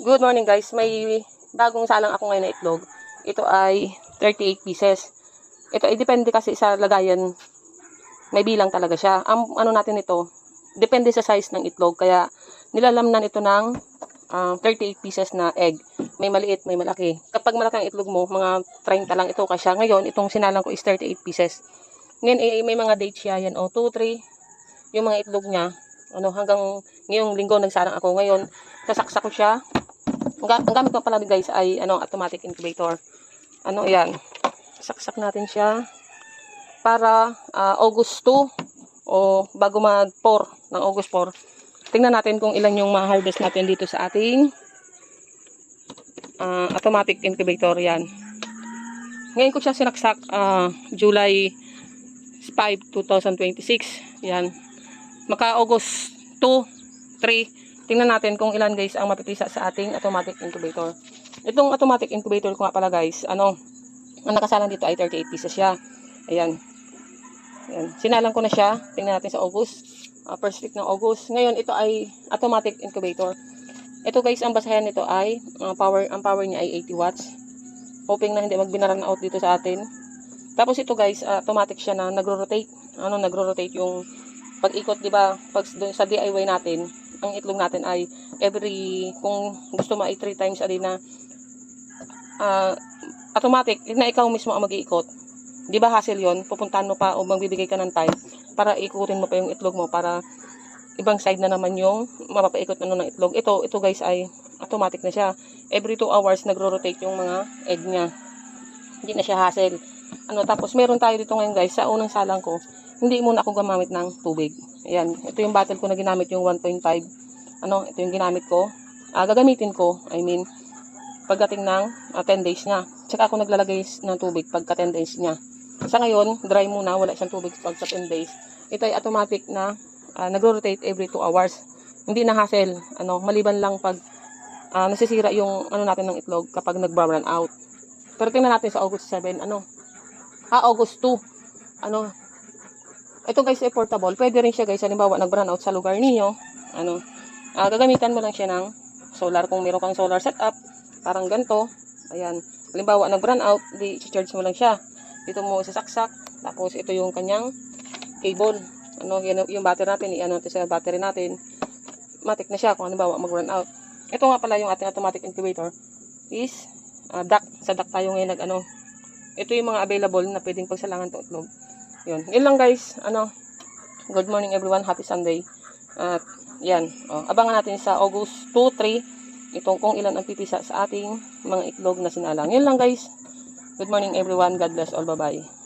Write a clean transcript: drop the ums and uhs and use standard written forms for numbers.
Good morning guys, may bagong salang ako ngayon na itlog. Ito ay 38 pieces. Ito ay depende kasi sa lagayan. May bilang talaga siya. Ang ano natin ito, depende sa size ng itlog. Kaya nilalamnan ito ng 38 pieces na egg. May maliit, may malaki. Kapag malaki ang itlog mo, mga 30 lang ito kasya. Ngayon, itong sinalang ko is 38 pieces. Ngayon, may mga date siya. Yan, 2, 3. Yung mga itlog niya, hanggang ngayong linggo nagsalang ako. Ngayon, sasaksak ko siya. Ang gamit ko pala guys ay automatic incubator. Yan. Saksak natin siya para August 2 o bago mag-4 ng August 4. Tingnan natin kung ilan yung ma-harvest natin dito sa ating automatic incubator. Yan. Ngayon ko siya sinaksak July 5, 2026. Yan. Maka-August 2, 3. Tingnan natin kung ilan guys ang mapipisa sa ating automatic incubator. Itong automatic incubator ko nga pala guys, ang nakasalang dito ay 38 pieces siya. Ayan. Ayan. Sinalang ko na siya. Tingnan natin sa August. First week ng August. Ngayon, ito ay automatic incubator. Ito guys, ang basahan nito ay, ang power niya ay 80 watts. Hoping na hindi magbinaran out dito sa atin. Tapos ito guys, automatic siya na nagro-rotate. Nagro-rotate yung pag-ikot, di ba? Pag sa DIY natin, ang itlog natin ay kung gusto mo ay 3 times a day na automatic, na ikaw mismo ang mag-iikot. Di ba hassle yon? Pupuntahan mo pa o magbibigay ka ng time para ikutin mo pa yung itlog mo para ibang side na naman yung mapapaikot ng itlog. Ito guys ay automatic na siya. Every 2 hours nagro-rotate yung mga egg niya. Hindi na siya hassle. Tapos meron tayo dito ngayon guys, sa unang salang ko, hindi muna ako gumamit ng tubig. Ayan, ito yung bottle ko na ginamit, yung 1.5. Ito yung ginamit ko. Gagamitin ko, pagdating ng 10 days niya. Tsaka ako naglalagay ng tubig pagka 10 days niya. Sa ngayon, dry muna, wala siyang tubig pag sa 10 days. Ito ay automatic na nagro-rotate every 2 hours. Hindi na hassle. Maliban lang pag nasisira yung natin ng itlog kapag nag-brown out. Pero tingnan natin sa August 7, August 2. Ito guys ay portable. Pwede rin siya guys, halimbawa nag-brown out sa lugar niyo. Gagamitan mo lang siya ng solar kung meron kang solar setup. Parang ganito. Ayan. Halimbawa nag-brown out, i-charge mo lang siya. Dito mo isasaksak. Tapos ito yung kanyang cable. Yan yung battery natin. Natin sa battery natin. Matik na siya kung halimbawa mag-brown out. Ito nga pala yung ating automatic incubator is duct. Sa duct tayo ngayon ito yung mga available na pwedeng pagsalangan itong itlog. Yun lang guys. Good morning everyone. Happy Sunday. At yan. Abangan natin sa August 2, 3 itong kung ilan ang pipisa sa ating mga itlog na sinalang. Yun lang guys. Good morning everyone. God bless all. Bye-bye.